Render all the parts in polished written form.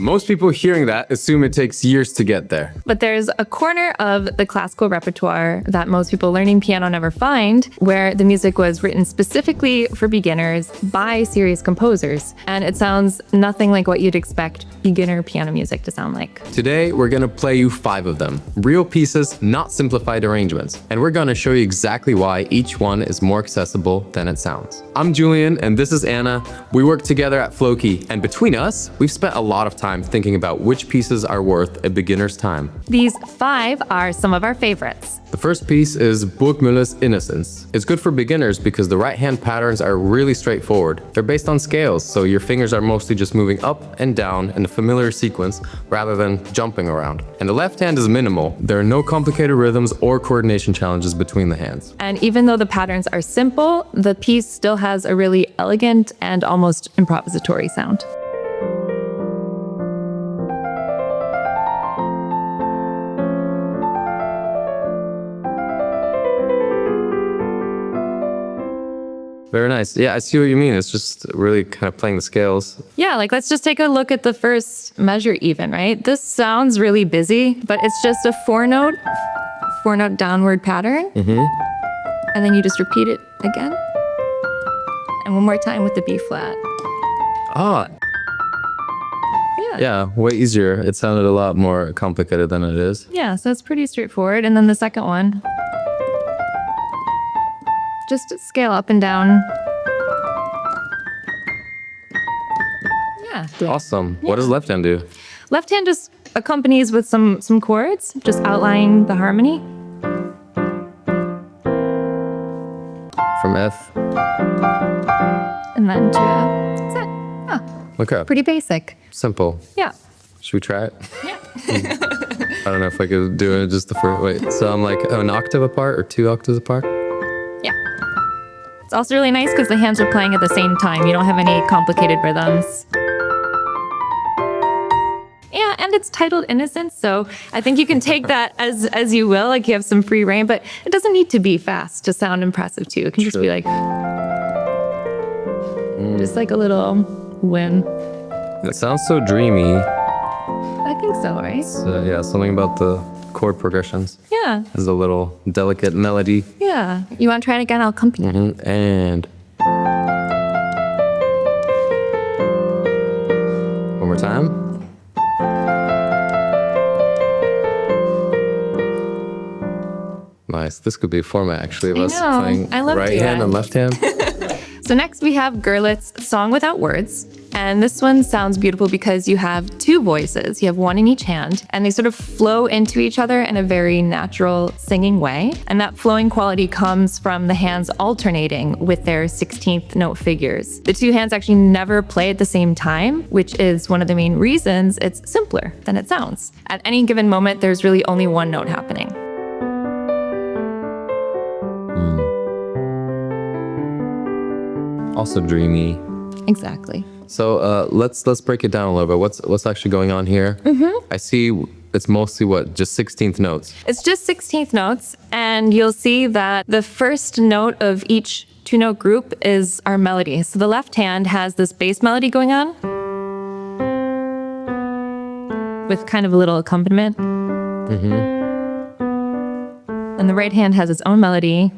Most people hearing that assume it takes years to get there. But there's a corner of the classical repertoire that most people learning piano never find, where the music was written specifically for beginners by serious composers. And it sounds nothing like what you'd expect beginner piano music to sound like. Today, we're gonna play you 5 of them. Real pieces, not simplified arrangements. And we're gonna show you exactly why each one is more accessible than it sounds. I'm Julian, and this is Anna. We work together at Flowkey, and between us, we've spent a lot of time thinking about which pieces are worth a beginner's time. These 5 are some of our favorites. The first piece is Burgmüller's Innocence. It's good for beginners because the right-hand patterns are really straightforward. They're based on scales, so your fingers are mostly just moving up and down in a familiar sequence rather than jumping around. And the left hand is minimal. There are no complicated rhythms or coordination challenges between the hands. And even though the patterns are simple, the piece still has a really elegant and almost improvisatory sound. Very nice. Yeah, I see what you mean. It's just really kind of playing the scales. Yeah, like let's just take a look at the first measure even, right? This sounds really busy, but it's just a 4-note downward pattern. And then you just repeat it again. And one more time with the B flat. Ah. Yeah, way easier. It sounded a lot more complicated than it is. Yeah, so it's pretty straightforward. And then the second one. Just scale up and down. Yeah. Awesome. What does left hand do? Left hand just accompanies with some chords, just outlining the harmony. From F. And then to that's it. Oh, Okay. pretty basic. Simple. Yeah. Should we try it? Yeah. I don't know if I could do it just the first. Wait, so I'm like an octave apart or 2 octaves apart? Yeah. It's also really nice because the hands are playing at the same time. You don't have any complicated rhythms. Yeah, and it's titled Innocence, so I think you can take that as you will, like you have some free reign, but it doesn't need to be fast to sound impressive too. It can just be like, just like a little win. It sounds so dreamy. I think so, right? So, yeah, something about the chord progressions. Yeah. There's a little delicate melody. Yeah. You want to try it again? I'll accompany. And one more time. Nice. This could be a format actually of us playing right hand and left hand. So next we have Gurlitt's Song Without Words. And this one sounds beautiful because you have 2 voices. You have one in each hand, and they sort of flow into each other in a very natural singing way. And that flowing quality comes from the hands alternating with their 16th note figures. The 2 hands actually never play at the same time, which is one of the main reasons it's simpler than it sounds. At any given moment, there's really only one note happening. Also dreamy. Exactly. So let's break it down a little bit. What's actually going on here? I see it's mostly just 16th notes. It's just 16th notes, and you'll see that the first note of each 2-note group is our melody. So the left hand has this bass melody going on with kind of a little accompaniment. And the right hand has its own melody,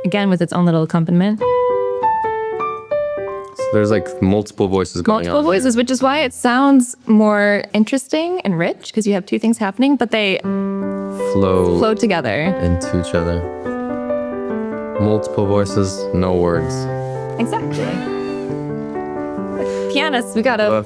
again with its own little accompaniment. There's like multiple voices going on. Multiple voices, which is why it sounds more interesting and rich, because you have 2 things happening, but they flow together into each other. Multiple voices, no words. Exactly. Pianists, we gotta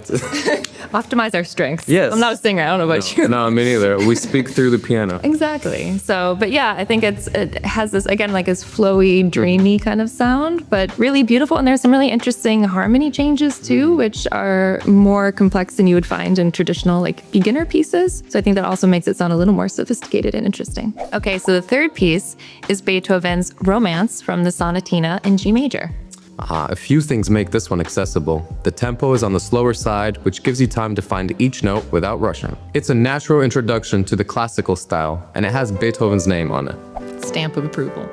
optimize our strengths. Yes. I'm not a singer, I don't know about you. No, me neither. We speak through the piano. Exactly. So, but yeah, I think it has this, again, like this flowy, dreamy kind of sound, but really beautiful. And there's some really interesting harmony changes too, which are more complex than you would find in traditional like beginner pieces. So I think that also makes it sound a little more sophisticated and interesting. Okay, so the third piece is Beethoven's Romance from the Sonatina in G major. A few things make this one accessible. The tempo is on the slower side, which gives you time to find each note without rushing. It's a natural introduction to the classical style, and it has Beethoven's name on it. Stamp of approval.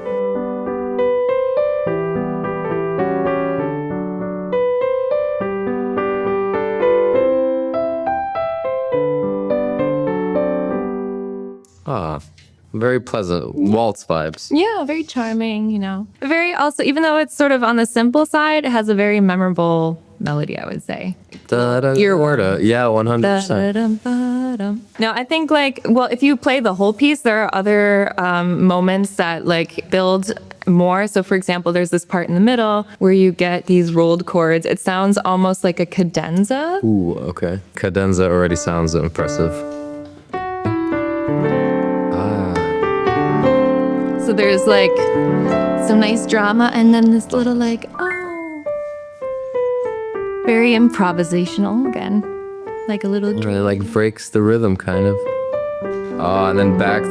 Very pleasant waltz vibes. Yeah, very charming, you know. Very also, even though it's sort of on the simple side, it has a very memorable melody, I would say. Earworm. Yeah, 100%. Da-dum-ba-dum. No, I think like, well, if you play the whole piece, there are other moments that like build more. So for example, there's this part in the middle where you get these rolled chords. It sounds almost like a cadenza. Ooh, okay. Cadenza already sounds impressive. So there's like some nice drama and then this little like, oh, very improvisational again. Like a little Really like breaks the rhythm kind of. Oh, and then back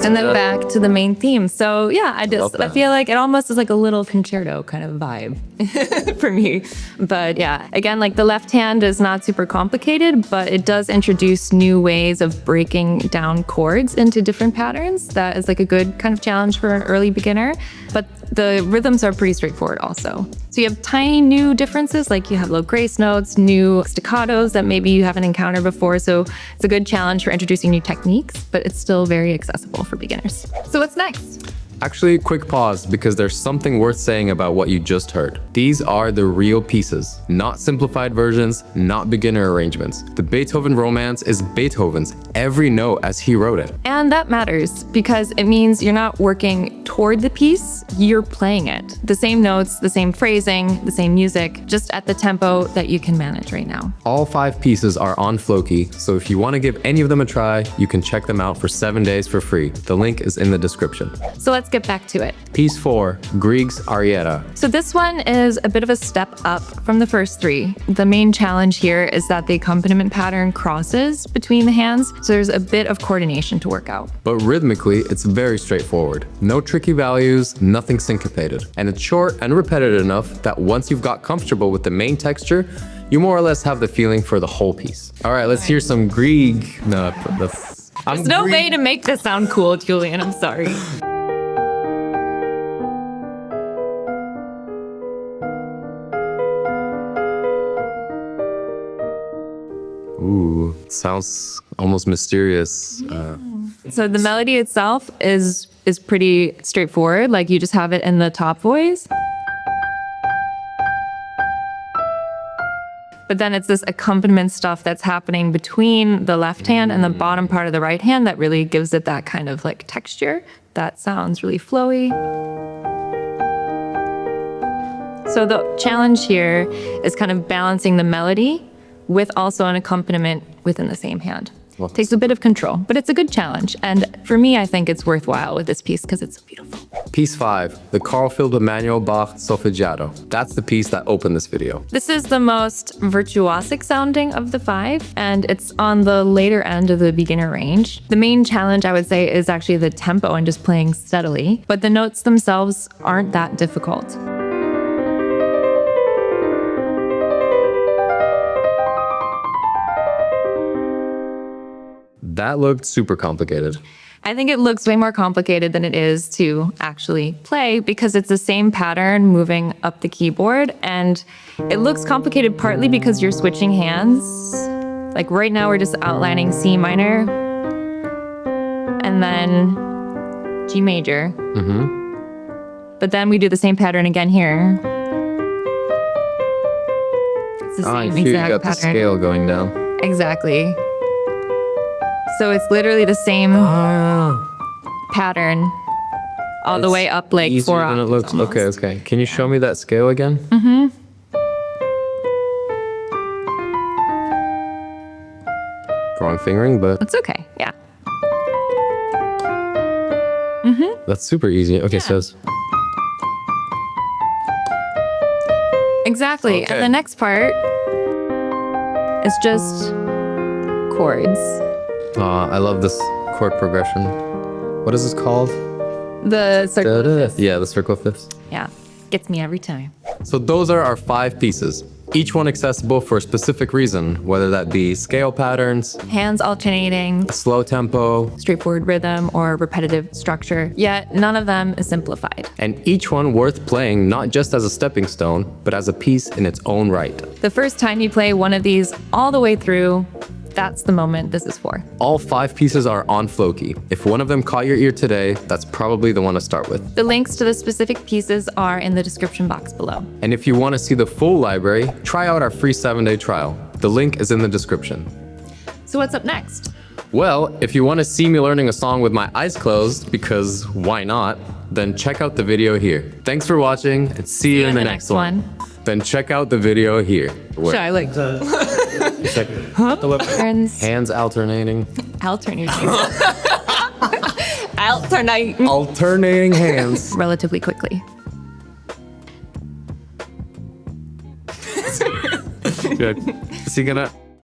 to the main theme. So yeah, I feel like it almost is like a little concerto kind of vibe for me. But yeah, again, like the left hand is not super complicated, but it does introduce new ways of breaking down chords into different patterns. That is like a good kind of challenge for an early beginner. But the rhythms are pretty straightforward also. So you have tiny new differences, like you have low grace notes, new staccatos that maybe you haven't encountered before. So it's a good challenge for introducing new techniques, but it's still very accessible for beginners. So what's next? Actually, quick pause because there's something worth saying about what you just heard. These are the real pieces, not simplified versions, not beginner arrangements. The Beethoven Romance is Beethoven's every note as he wrote it. And that matters because it means you're not working toward the piece, you're playing it. The same notes, the same phrasing, the same music, just at the tempo that you can manage right now. All 5 pieces are on flowkey, so if you want to give any of them a try, you can check them out for 7 days for free. The link is in the description. So let's get back to it. Piece 4, Grieg's Arietta. So this one is a bit of a step up from the first 3. The main challenge here is that the accompaniment pattern crosses between the hands, so there's a bit of coordination to work out. But rhythmically, it's very straightforward. No tricky values, nothing syncopated. And it's short and repetitive enough that once you've got comfortable with the main texture, you more or less have the feeling for the whole piece. All right, let's hear some Grieg. No, there's no way to make this sound cool, Julian, I'm sorry. Ooh, sounds almost mysterious. So the melody itself is pretty straightforward. Like you just have it in the top voice. But then it's this accompaniment stuff that's happening between the left hand and the bottom part of the right hand that really gives it that kind of like texture that sounds really flowy. So the challenge here is kind of balancing the melody with also an accompaniment within the same hand. Well, takes a bit of control, but it's a good challenge. And for me, I think it's worthwhile with this piece because it's so beautiful. Piece 5, the Carl Philipp Emanuel Bach Solfeggiato. That's the piece that opened this video. This is the most virtuosic sounding of the 5, and it's on the later end of the beginner range. The main challenge, I would say, is actually the tempo and just playing steadily, but the notes themselves aren't that difficult. That looked super complicated. I think it looks way more complicated than it is to actually play because it's the same pattern moving up the keyboard, and it looks complicated partly because you're switching hands. Like right now we're just outlining C minor and then G major. But then we do the same pattern again here. It's the same you exact got pattern. The scale going down. Exactly. So it's literally the same pattern all the way up like 4 octaves. Than it looks. Almost. Okay. Can you show me that scale again? Wrong fingering, but It's okay, yeah. that's super easy. Okay, so it's Exactly. Okay. And the next part is just chords. I love this chord progression. What is this called? The circle. fifths. Yeah, the circle fifths. Yeah, gets me every time. So those are our 5 pieces, each one accessible for a specific reason, whether that be scale patterns, Hands alternating, slow tempo, straightforward rhythm, or repetitive structure, yet none of them is simplified. and each one worth playing not just as a stepping stone, but as a piece in its own right. The first time you play one of these all the way through, that's the moment this is for. All 5 pieces are on flowkey. If one of them caught your ear today, that's probably the one to start with. The links to the specific pieces are in the description box below. And if you want to see the full library, try out our free 7-day trial. The link is in the description. So what's up next? Well, if you want to see me learning a song with my eyes closed, because why not, then check out the video here. Thanks for watching, and see you in the next one. Then check out the video here. Should I like Check turns hands alternating. alternating? Alternate Alternating hands. relatively quickly. Good. Is he gonna...